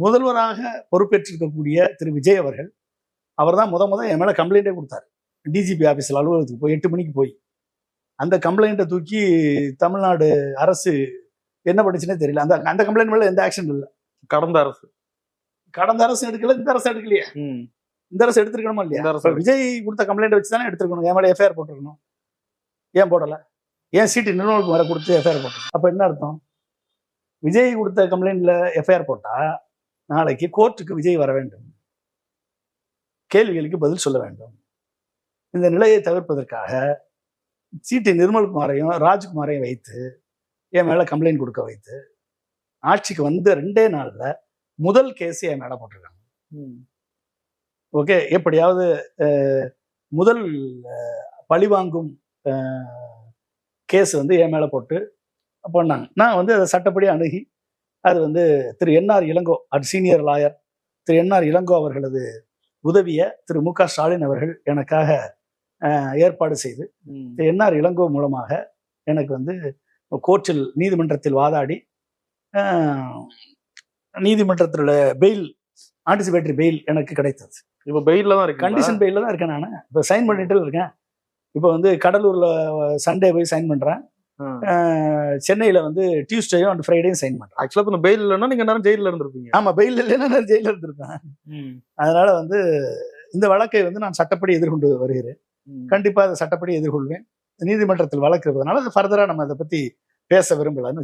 முதல்வராக பொறுப்பேற்றிருக்கக்கூடிய திரு விஜய் அவர்கள் அவர் தான் முத என் மேலே கம்ப்ளைண்ட்டே கொடுத்தாரு. டிஜிபி ஆஃபீஸில் அலுவலகத்துக்கு போய் 8 மணிக்கு போய் அந்த கம்ப்ளைண்ட்டை தூக்கி தமிழ்நாடு அரசு என்ன பண்ணுச்சுன்னே தெரியல. அந்த கம்ப்ளைண்ட் மேலே எந்த ஆக்ஷன் இல்லை. கடந்த அரசு எடுக்கல, இந்த அரசு எடுக்கலையே. இந்த அரசு எடுத்திருக்கணுமா இல்லையா? விஜய் கொடுத்த கம்ப்ளைண்ட் வச்சு தானே எடுத்திருக்கணும். என் மேலே எஃப்ஐஆர் போட்டிருக்கணும். ஏன் போடலை? ஏன் சிடி நிர்மலுக்கு மேலே கொடுத்து எஃப்ஐஆர் போட்டோம்? அப்போ என்ன அர்த்தம்? விஜய் கொடுத்த கம்ப்ளைண்ட்ல எஃப்ஐஆர் போட்டா நாளைக்கு கோர்ட்டுக்கு விஜய் வர வேண்டும், கேள்விகளுக்கு பதில் சொல்ல வேண்டும். இந்த நிலையை தவிர்ப்பதற்காக சிடி நிர்மல்குமாரையும் ராஜ்குமாரையும் வைத்து என் மேல கம்ப்ளைண்ட் கொடுக்க வைத்து ஆட்சிக்கு வந்த 2 நாள்ல முதல் கேஸ் என் மேல போட்டிருக்காங்க. ஓகே, எப்படியாவது முதல் பழிவாங்கும் கேஸ் என் மேல போட்டு பண்ணாங்க. நான் அதை சட்டப்படி அணுகி அது திரு என்ஆர் இளங்கோ, சீனியர் லாயர் திரு என்ஆர் இளங்கோ அவர்களது உதவிய திரு மு க ஸ்டாலின் அவர்கள் எனக்காக ஏற்பாடு செய்து என்ஆர் இளங்கோ மூலமாக எனக்கு கோர்ட்டில் நீதிமன்றத்தில் வாதாடி நீதிமன்றத்தில் பெயில், ஆன்டிசிபேட்டரி பெயில் எனக்கு கிடைத்தது. இப்போ பெயில்ல தான் இருக்கு, கண்டிஷன் பெயில தான் இருக்கேன். நான் இப்போ சைன் பண்ணிட்டு இருக்கேன். இப்போ கடலூர்ல சண்டே போய் சைன் பண்றேன். சென்னையில டியூஸ்டேயும் அண்ட் ஃப்ரைடேயும் சைன் பண்றேன். ஆக்சுவலா இப்போ பெயில் இல்லைன்னா நீங்க நேரம் ஜெயிலில் இருந்திருப்பீங்க. ஆமா, பெயில் இல்லைன்னா நான் ஜெயிலில் இருந்திருப்பேன். அதனால இந்த வழக்கை நான் சட்டப்படி எதிர்கொண்டு வருகிறேன். கண்டிப்பா அதை சட்டப்படி எதிர்கொள்வேன். நீதிமன்றத்தில் வழக்கு இருப்பதனால ஃபர்தரா நம்ம அதை பத்தி பேச விரும்பலன்னு